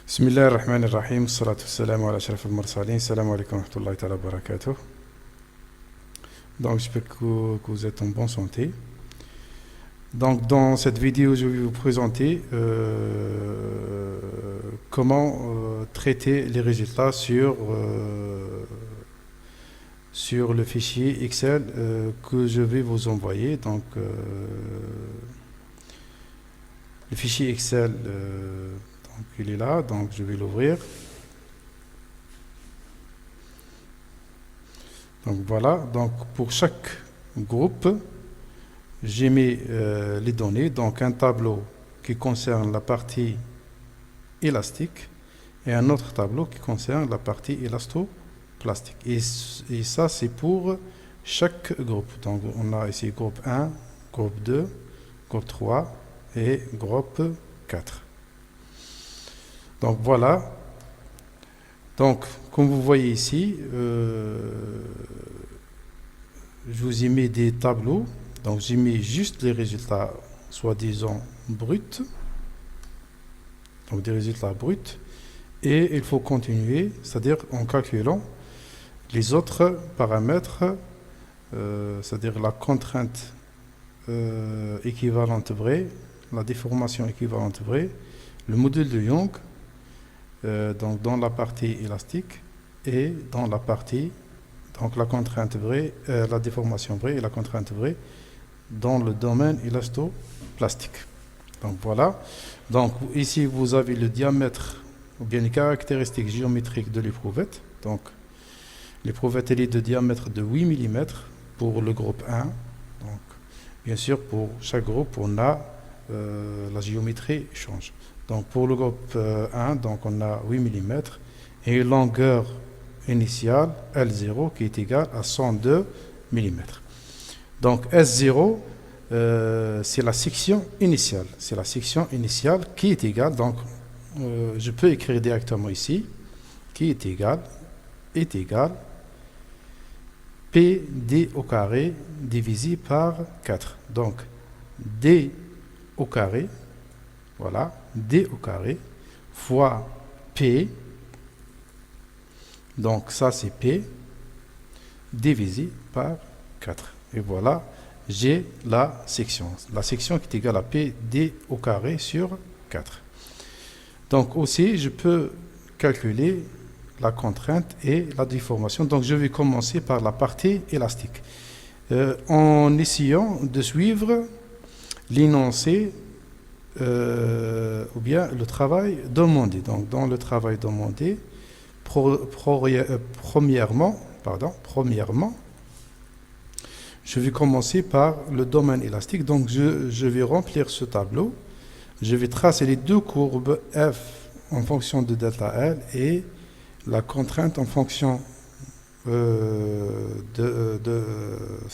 بسم الله الرحمن الرحيم والصلاة والسلام على أشرف المرسلين. السلام عليكم ورحمة الله تعالى وبركاته. Donc j'espère que vous êtes en bonne santé. Donc dans cette vidéo je vais vous présenter comment traiter les résultats sur le fichier Excel que je vais vous envoyer. Donc le fichier Excel donc il est là, donc je vais l'ouvrir. Donc voilà, donc pour chaque groupe, j'ai mis les données, donc un tableau qui concerne la partie élastique et un autre tableau qui concerne la partie élastoplastique. Et ça, c'est pour chaque groupe. Donc on a ici groupe 1, groupe 2, groupe 3 et groupe 4. Donc voilà. Donc comme vous voyez ici, je vous ai mis des tableaux. Donc j'ai mis juste les résultats soi-disant bruts. Donc des résultats bruts. Et il faut continuer, c'est-à-dire en calculant les autres paramètres, c'est-à-dire la contrainte équivalente vraie, la déformation équivalente vraie, le modèle de Young, donc dans la partie élastique et dans la partie, donc la contrainte vraie, la déformation vraie et la contrainte vraie dans le domaine élastoplastique. Donc voilà. Donc ici vous avez le diamètre ou bien les caractéristiques géométriques de l'éprouvette. Donc l'éprouvette elle est de diamètre de 8 mm pour le groupe 1. Donc bien sûr pour chaque groupe on a la géométrie change. Donc pour le groupe 1, donc on a 8 mm et une longueur initiale L0 qui est égale à 102 mm. Donc S0 c'est la section initiale. C'est la section initiale qui est égale, donc je peux écrire directement ici, qui est égal PD au carré divisé par 4. Donc D au carré, voilà, D au carré fois P, donc ça c'est P, divisé par 4. Et voilà, j'ai la section qui est égale à P D au carré sur 4. Donc aussi, je peux calculer la contrainte et la déformation. Donc je vais commencer par la partie élastique. En essayant de suivre l'énoncé ou bien le travail demandé. Donc dans le travail demandé, premièrement, je vais commencer par le domaine élastique. Donc je vais remplir ce tableau. Je vais tracer les deux courbes F en fonction de delta L et la contrainte en fonction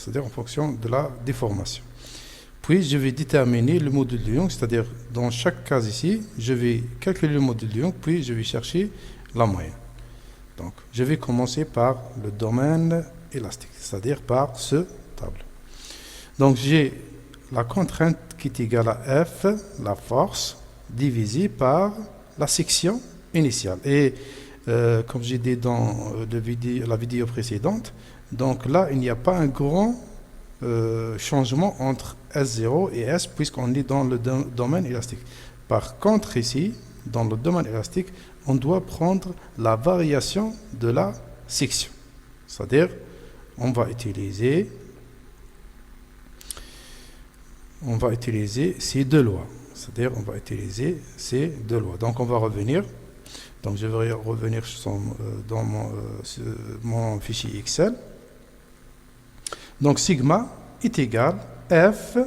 c'est-à-dire en fonction de la déformation. Puis je vais déterminer le module de Young, c'est-à-dire dans chaque cas ici, je vais calculer le module de Young, puis je vais chercher la moyenne. Donc je vais commencer par le domaine élastique, c'est-à-dire par ce tableau. Donc j'ai la contrainte qui est égale à F, la force, divisée par la section initiale. Et comme j'ai dit dans la vidéo précédente, donc là, il n'y a pas un grand changement entre S0 et S, puisqu'on est dans le domaine élastique. Par contre, ici, dans le domaine élastique, on doit prendre la variation de la section. C'est-à-dire, on va utiliser ces deux lois. C'est-à-dire, on va utiliser ces deux lois. Donc, on va revenir. Donc, je vais revenir dans mon fichier Excel. Donc, sigma est égal à F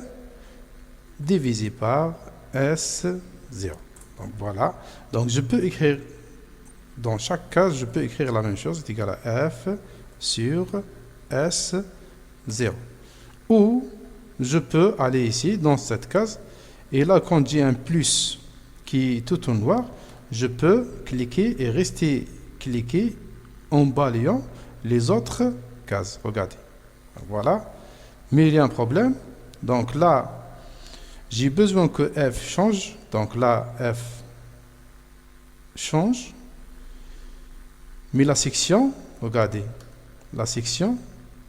divisé par S0. Donc, voilà. Donc, je peux écrire, dans chaque case, je peux écrire la même chose, c'est égal à F sur S0. Ou, je peux aller ici, dans cette case, et là, quand j'ai un plus qui est tout en noir, je peux cliquer et rester cliquer en balayant les autres cases. Regardez. Voilà. Mais il y a un problème. Donc là, j'ai besoin que F change. Donc là, F change, mais la section, regardez, la section,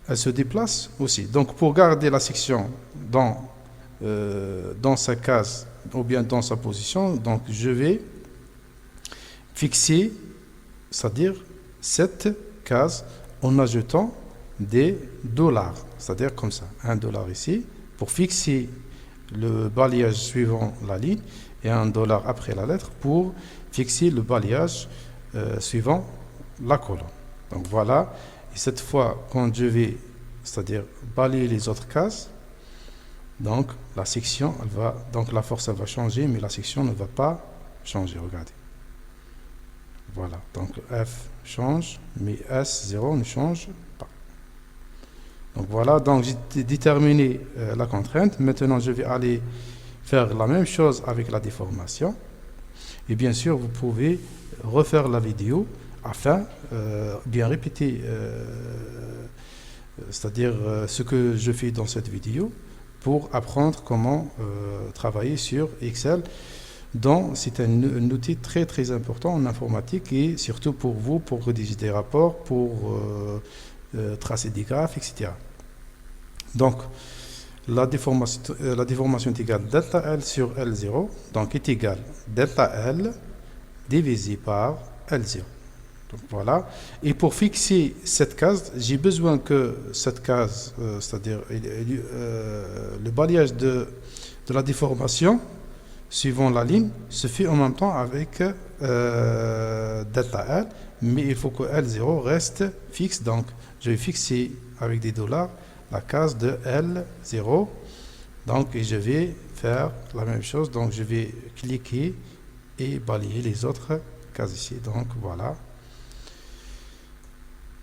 elle se déplace aussi. Donc pour garder la section dans sa case ou bien dans sa position, donc je vais fixer, c'est-à-dire cette case en ajoutant des dollars, c'est-à-dire comme ça, $1 ici, pour fixer le balayage suivant la ligne et $1 après la lettre pour fixer le balayage suivant la colonne. Donc voilà, et cette fois quand je vais, c'est-à-dire balayer les autres cases, donc la section, donc la force elle va changer, mais la section ne va pas changer, regardez. Voilà, donc F change, mais S0 ne change pas. Donc voilà, donc j'ai déterminé la contrainte. Maintenant, je vais aller faire la même chose avec la déformation. Et bien sûr, vous pouvez refaire la vidéo afin bien répéter, c'est-à-dire ce que je fais dans cette vidéo pour apprendre comment travailler sur Excel. Donc, c'est un outil très très important en informatique et surtout pour vous, pour rédiger des rapports, pour tracer des graphes, etc. Donc, la déformation est égale delta L sur L0, donc est égale delta L divisé par L0. Donc voilà. Et pour fixer cette case, j'ai besoin que cette case, c'est-à-dire le balayage de la déformation, suivant la ligne, se fait en même temps avec delta L, mais il faut que L0 reste fixe, donc je vais fixer avec des dollars la case de L0, donc et je vais faire la même chose, donc je vais cliquer et balayer les autres cases ici, donc voilà.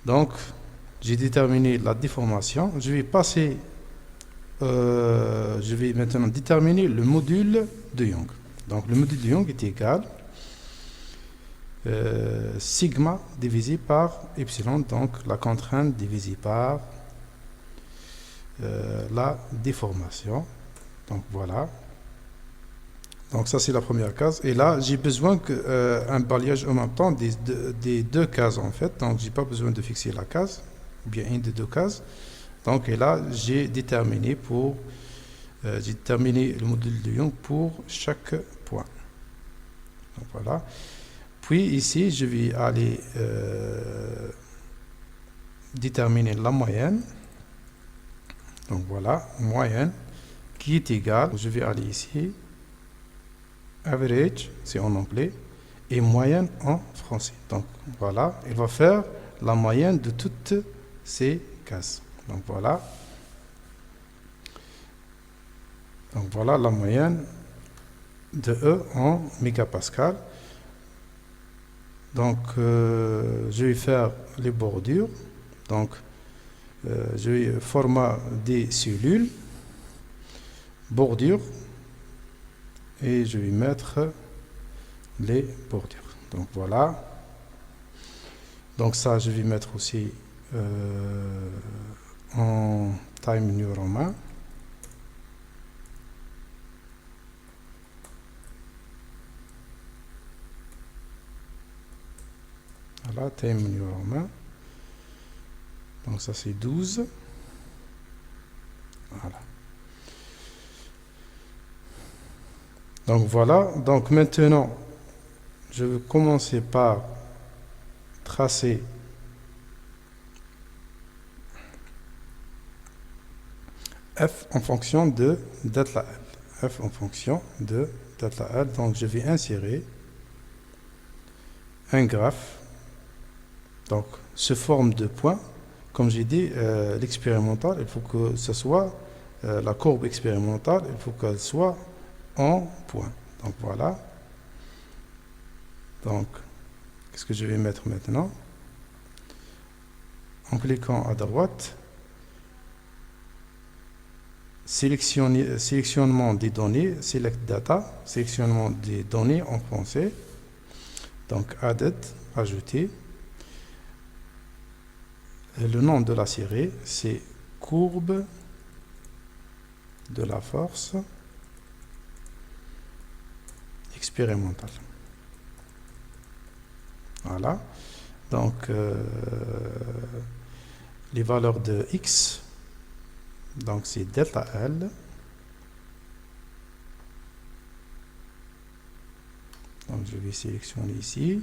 Donc j'ai déterminé la déformation, je vais passer je vais maintenant déterminer le module de Young. Donc le module de Young est égal sigma divisé par epsilon, donc la contrainte divisée par la déformation. Donc voilà. Donc ça c'est la première case. Et là j'ai besoin qu'un balayage en même temps des deux cases en fait. Donc j'ai pas besoin de fixer la case, ou bien une des deux cases. Donc et là j'ai déterminé le module de Young pour chaque point. Donc voilà. Puis ici je vais aller déterminer la moyenne. Donc voilà, moyenne qui est égale, je vais aller ici, average, c'est en anglais, et moyenne en français. Donc voilà, il va faire la moyenne de toutes ces cases. Donc voilà. Donc voilà la moyenne de E en mégapascal. Donc je vais faire les bordures. Donc je vais format des cellules, bordures, et je vais mettre les bordures. Donc voilà. Donc ça je vais mettre aussi en Time New Roman. Voilà, Time New Roman. Donc ça c'est 12. Voilà. Donc voilà. Donc maintenant, je vais commencer par tracer F en fonction de delta L. F en fonction de delta L. Donc je vais insérer un graphe. Donc sous forme de points. Comme j'ai dit, l'expérimental, il faut que ce soit la courbe expérimentale, il faut qu'elle soit en points. Donc voilà. Donc, qu'est-ce que je vais mettre maintenant? En cliquant à droite, sélectionnement des données, select data, sélectionnement des données en français. Donc added, ajouter. Et le nom de la série, c'est courbe de la force expérimentale. Voilà. Donc, les valeurs de x, donc c'est delta L. Donc, je vais sélectionner ici.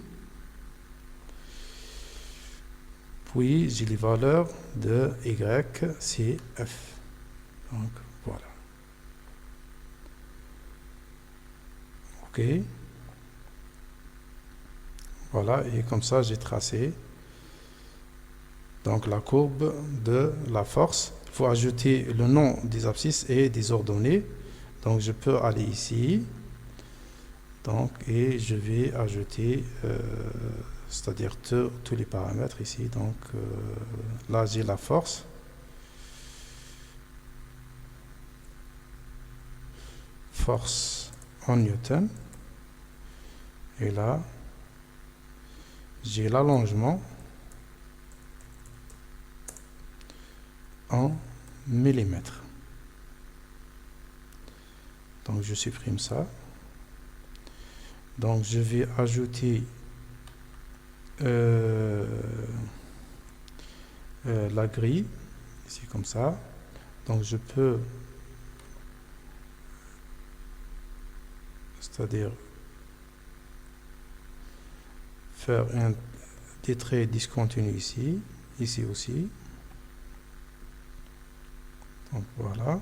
Puis, j'ai les valeurs de y, c'est f. Donc, voilà. OK. Voilà, et comme ça, j'ai tracé donc la courbe de la force. Il faut ajouter le nom des abscisses et des ordonnées. Donc, je peux aller ici. Donc, et je vais ajouter, c'est-à-dire tous les paramètres ici. Donc, là, j'ai la force. Force en newton. Et là, j'ai l'allongement en millimètres. Donc, je supprime ça. Donc, je vais ajouter la grille, ici comme ça. Donc, je peux, c'est-à-dire faire des traits discontinus ici, ici aussi. Donc, voilà.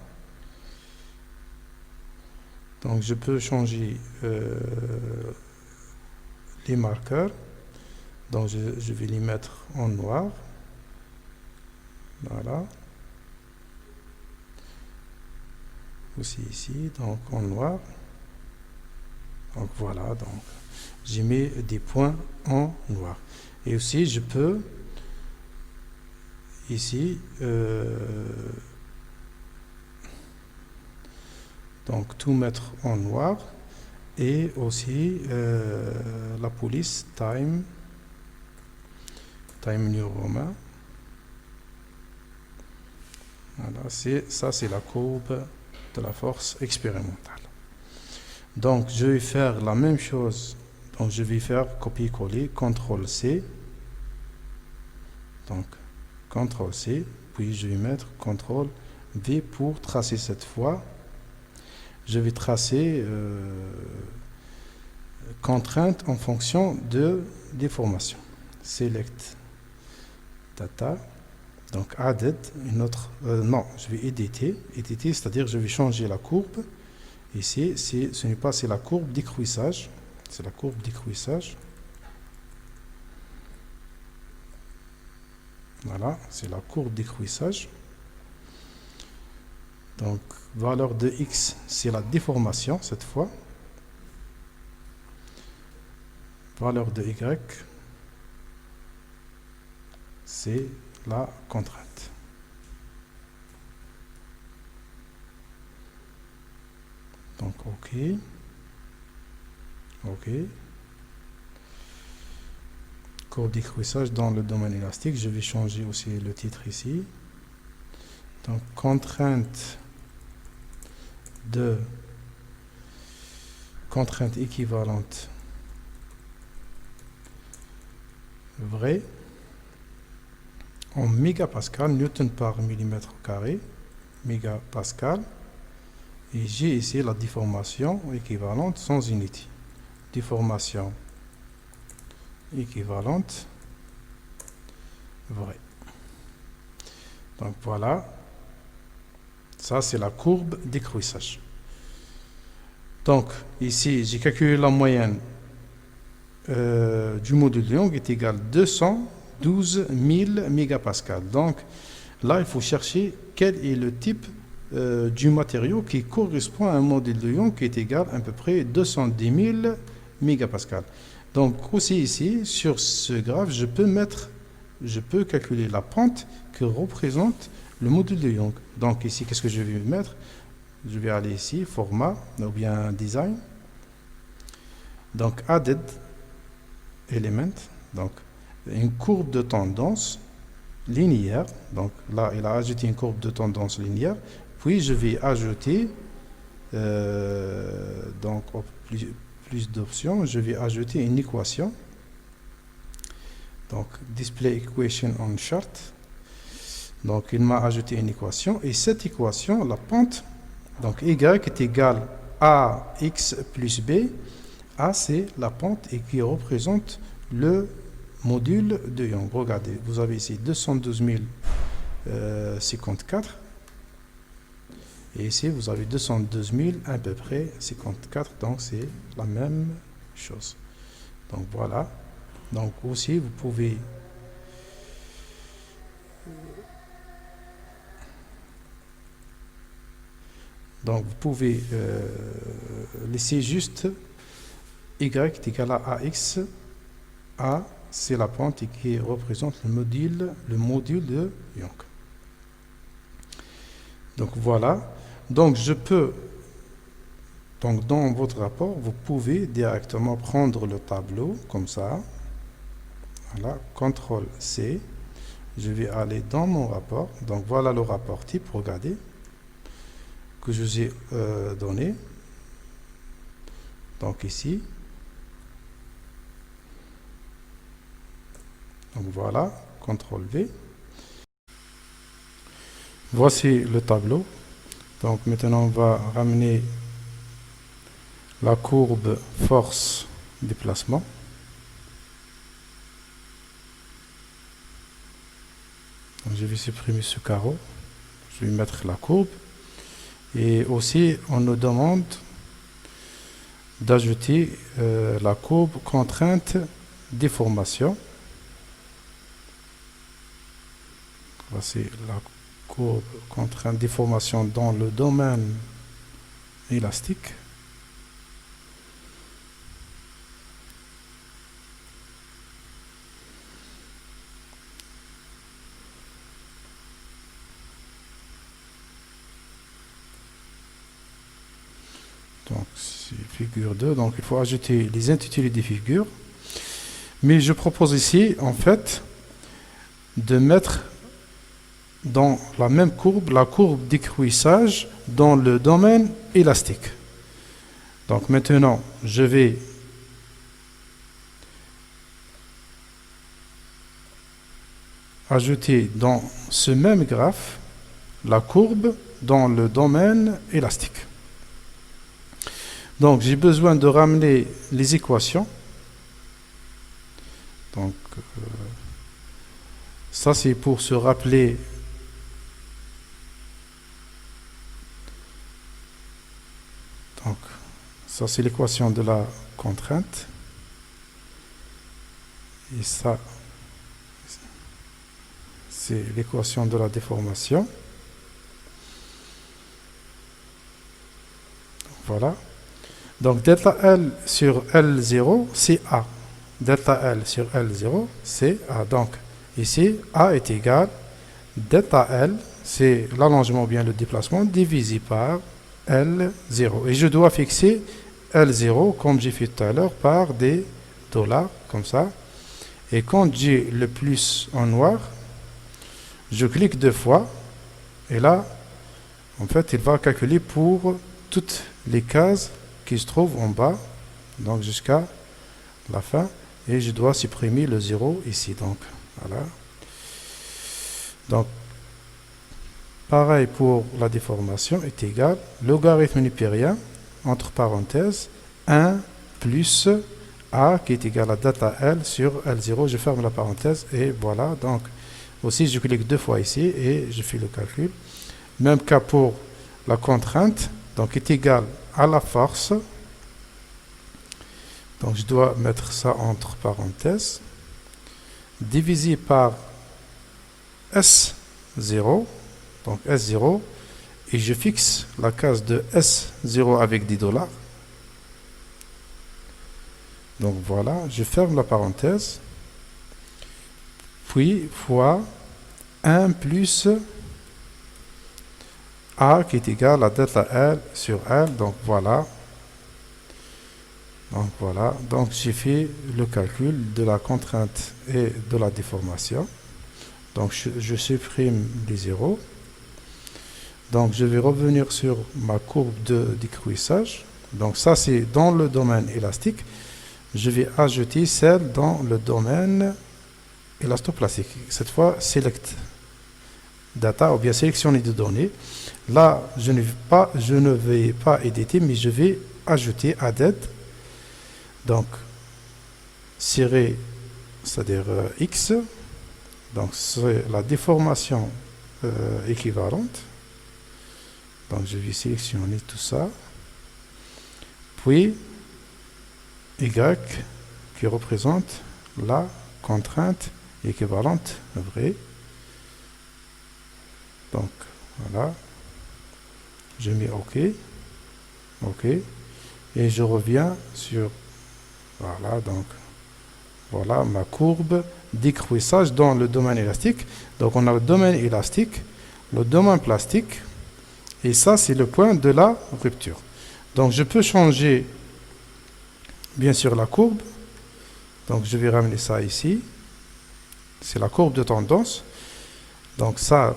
Donc, je peux changer les marqueurs. Donc, je vais les mettre en noir. Voilà. Aussi ici, donc en noir. Donc, voilà. Donc, j'ai mis des points en noir. Et aussi, je peux ici donc tout mettre en noir et aussi la police time New Roman. Voilà, ça c'est la courbe de la force expérimentale. Donc je vais faire la même chose. Donc je vais faire copier-coller, CTRL-C. Donc CTRL-C, puis je vais mettre CTRL-V pour tracer cette fois. Je vais tracer contrainte en fonction de déformation. Select data. Donc added, une autre. Non, je vais éditer, c'est-à-dire je vais changer la courbe. Ici, ce n'est pas, c'est la courbe décroissage. C'est la courbe décroissage. Voilà, c'est la courbe décroissage. Donc, valeur de x, c'est la déformation cette fois. Valeur de y, c'est la contrainte. Donc, OK. OK. Courbe décroissage dans le domaine élastique. Je vais changer aussi le titre ici. Donc, contrainte équivalente vraie en mégapascal, newton par millimètre carré, mégapascal. Et j'ai ici la déformation équivalente sans unité. Déformation équivalente vraie. Donc voilà, ça c'est la courbe décroissage. Donc ici j'ai calculé la moyenne du module de Young est égal à 212 000 mégapascales. Donc là il faut chercher quel est le type du matériau qui correspond à un module de Young qui est égal à peu près 210 000 mégapascales. Donc aussi ici sur ce graphe je peux calculer la pente que représente le module de Young. Donc ici qu'est-ce que je vais mettre? Je vais aller ici format ou bien design. Donc added element, donc une courbe de tendance linéaire. Donc là il a ajouté une courbe de tendance linéaire. Puis je vais ajouter donc plus d'options, je vais ajouter une équation Donc, display equation on chart. Donc, il m'a ajouté une équation. Et cette équation, la pente, donc y est égal à x plus b. A, c'est la pente et qui représente le module de Young. Regardez, vous avez ici 212 054. Et ici, vous avez 212 000 à peu près 54. Donc, c'est la même chose. Donc, voilà. Donc, aussi, vous pouvez laisser juste y est égal à ax. A, c'est la pente qui représente le module de Young. Donc voilà. Donc je peux, donc dans votre rapport, vous pouvez directement prendre le tableau comme ça. Voilà, CTRL C. Je vais aller dans mon rapport. Donc voilà le rapport type, regardez, que je vous ai donné. Donc ici. Donc voilà, CTRL V. Voici le tableau. Donc maintenant on va ramener la courbe force déplacement. Donc, je vais supprimer ce carreau. Je vais mettre la courbe. Et aussi on nous demande d'ajouter la courbe contrainte déformation. Voici la courbe contrainte déformation dans le domaine élastique. Donc c'est figure 2, donc il faut ajouter les intitulés des figures. Mais je propose ici en fait de mettre dans la même courbe, la courbe d'écrouissage dans le domaine élastique. Donc maintenant, je vais ajouter dans ce même graphe la courbe dans le domaine élastique. Donc j'ai besoin de ramener les équations. Donc ça c'est pour se rappeler donc ça c'est l'équation de la contrainte et ça c'est l'équation de la déformation. Voilà. Donc delta L sur L0 c'est A. Delta L sur L0 c'est A. Donc ici A est égal delta L, c'est l'allongement ou bien le déplacement, divisé par L0. Et je dois fixer L0 comme j'ai fait tout à l'heure par des $, comme ça. Et quand j'ai le plus en noir, je clique 2 fois. Et là, en fait, il va calculer pour toutes les cases qui se trouvent en bas. Donc jusqu'à la fin. Et je dois supprimer le 0 ici. Donc voilà. Donc pareil pour la déformation est égal logarithme népérien entre parenthèses 1 plus A qui est égal à delta L sur L0. Je ferme la parenthèse et voilà. Donc aussi je clique 2 fois ici et je fais le calcul. Même cas pour la contrainte, donc est égal à la force. Donc je dois mettre ça entre parenthèses divisé par S0. Donc S0, et je fixe la case de S0 avec des $. Donc voilà, je ferme la parenthèse, puis fois 1 plus A qui est égal à delta L sur L. Donc voilà. Donc j'ai fait le calcul de la contrainte et de la déformation. Donc je supprime les zéros. Donc je vais revenir sur ma courbe d'écrouissage. Donc ça c'est dans le domaine élastique. Je vais ajouter celle dans le domaine élastoplastique. Cette fois, select data ou bien sélectionner des données. Là, je ne vais pas éditer, mais je vais ajouter added. Donc, serrer, c'est-à-dire X. Donc, c'est la déformation équivalente. Donc, je vais sélectionner tout ça. Puis, Y qui représente la contrainte équivalente vraie. Donc, voilà. Je mets OK. OK. Et je reviens sur... Voilà, donc, voilà ma courbe décroissage dans le domaine élastique. Donc, on a le domaine élastique, le domaine plastique. Et ça, c'est le point de la rupture. Donc, je peux changer, bien sûr, la courbe. Donc, je vais ramener ça ici. C'est la courbe de tendance. Donc, ça,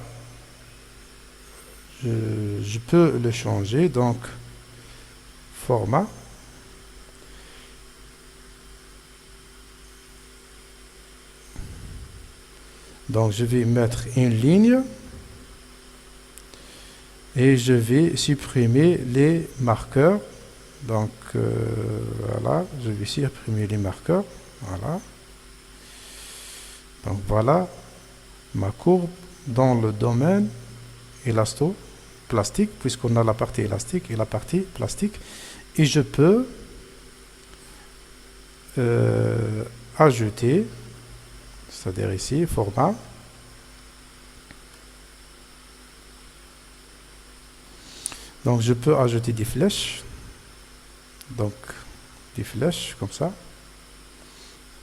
je peux le changer. Donc, format. Donc, je vais mettre une ligne. Et je vais supprimer les marqueurs. Donc, voilà, je vais supprimer les marqueurs. Voilà. Donc, voilà ma courbe dans le domaine élasto-plastique, puisqu'on a la partie élastique et la partie plastique. Et je peux ajouter, c'est-à-dire ici, format. Donc, je peux ajouter des flèches. Donc, des flèches comme ça.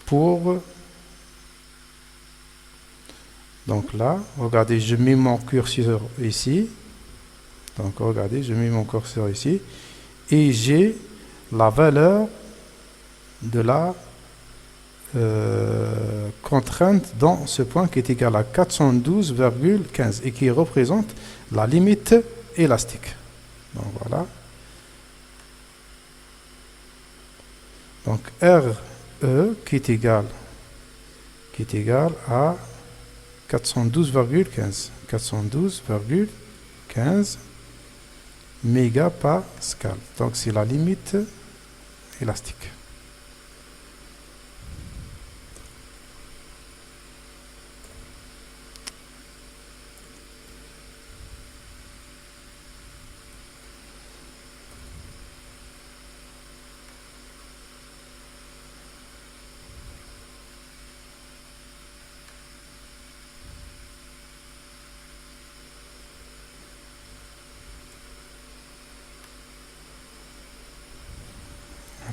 Pour... Donc là, regardez, je mets mon curseur ici. Donc, regardez, je mets mon curseur ici. Et j'ai la valeur de la contrainte dans ce point qui est égal à 412,15 et qui représente la limite élastique. Donc voilà. Donc RE qui est égal à 412,15. 412,15 mégapascal. Donc c'est la limite élastique.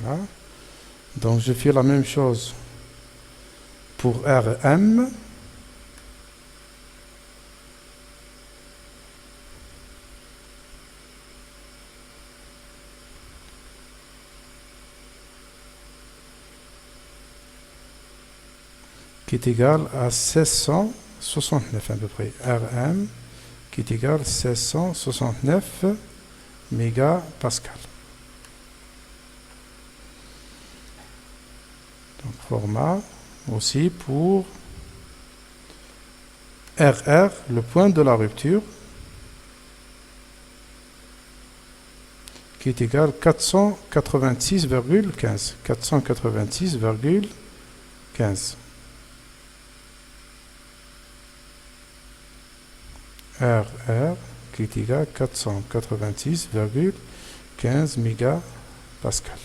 Voilà. Donc je fais la même chose pour RM. Qui est égal à 1669 à peu près. RM qui est égal à 1669 mégapascal. Donc format aussi pour RR, le point de la rupture, qui est égal à 486,15. 486,15. RR qui est égal à 486,15 mégapascal.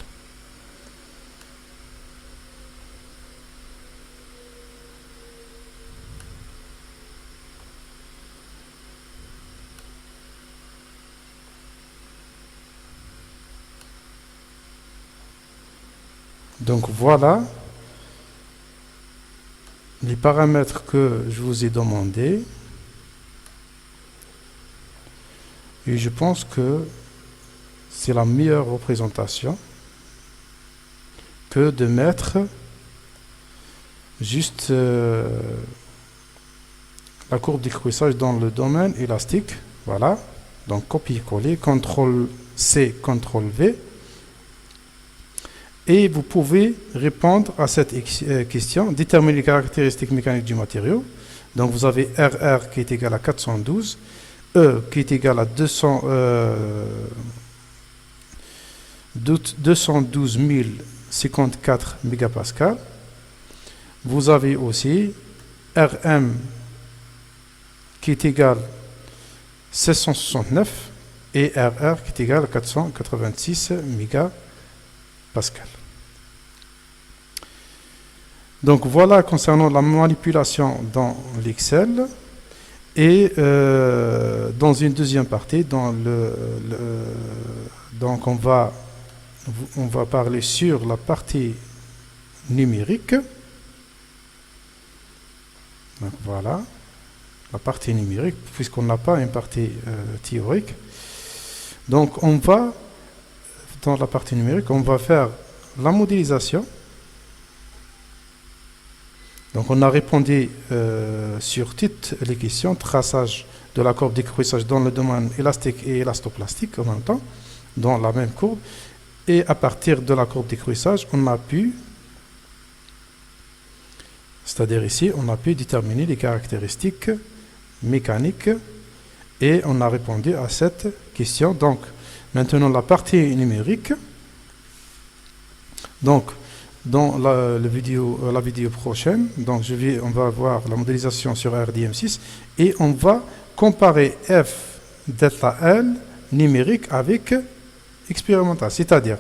Donc voilà les paramètres que je vous ai demandé. Et je pense que c'est la meilleure représentation que de mettre juste la courbe décroissage dans le domaine élastique. Voilà. Donc copier-coller, CTRL-C, CTRL-V. Et vous pouvez répondre à cette question, déterminer les caractéristiques mécaniques du matériau. Donc vous avez RR qui est égal à 412, E qui est égal à 212 054 mégapascales. Vous avez aussi RM qui est égal à 769 et RR qui est égal à 486 mégapascales. Donc voilà concernant la manipulation dans l'Excel. Et dans une deuxième partie, donc on va parler sur la partie numérique. Donc voilà, la partie numérique, puisqu'on n'a pas une partie théorique. Donc on va, dans la partie numérique, on va faire la modélisation. Donc on a répondu sur toutes les questions, traçage de la courbe d'écrouissage dans le domaine élastique et élastoplastique en même temps, dans la même courbe. Et à partir de la courbe d'écrouissage, on a pu, c'est-à-dire ici, on a pu déterminer les caractéristiques mécaniques et on a répondu à cette question. Donc maintenant la partie numérique. Donc dans la vidéo prochaine, donc on va voir la modélisation sur RDM6 et on va comparer F delta L numérique avec expérimental. C'est-à-dire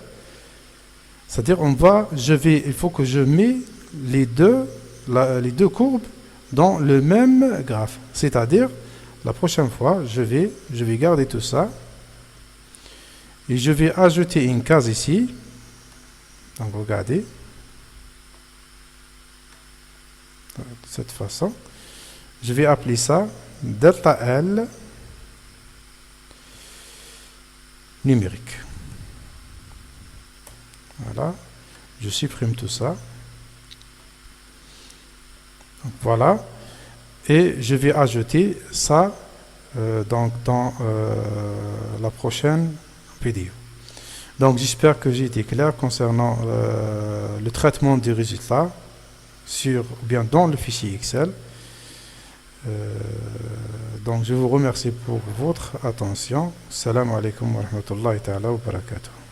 il faut que je mette les deux courbes dans le même graphe. C'est-à-dire la prochaine fois, je vais garder tout ça et je vais ajouter une case ici. Donc regardez. De cette façon, je vais appeler ça delta L numérique. Voilà, je supprime tout ça. Donc, voilà, et je vais ajouter ça dans la prochaine vidéo. Donc j'espère que j'ai été clair concernant le traitement des résultats ou bien dans le fichier Excel. Donc je vous remercie pour votre attention. Salam alaikum wa rahmatullahi ta'ala wa barakatuh.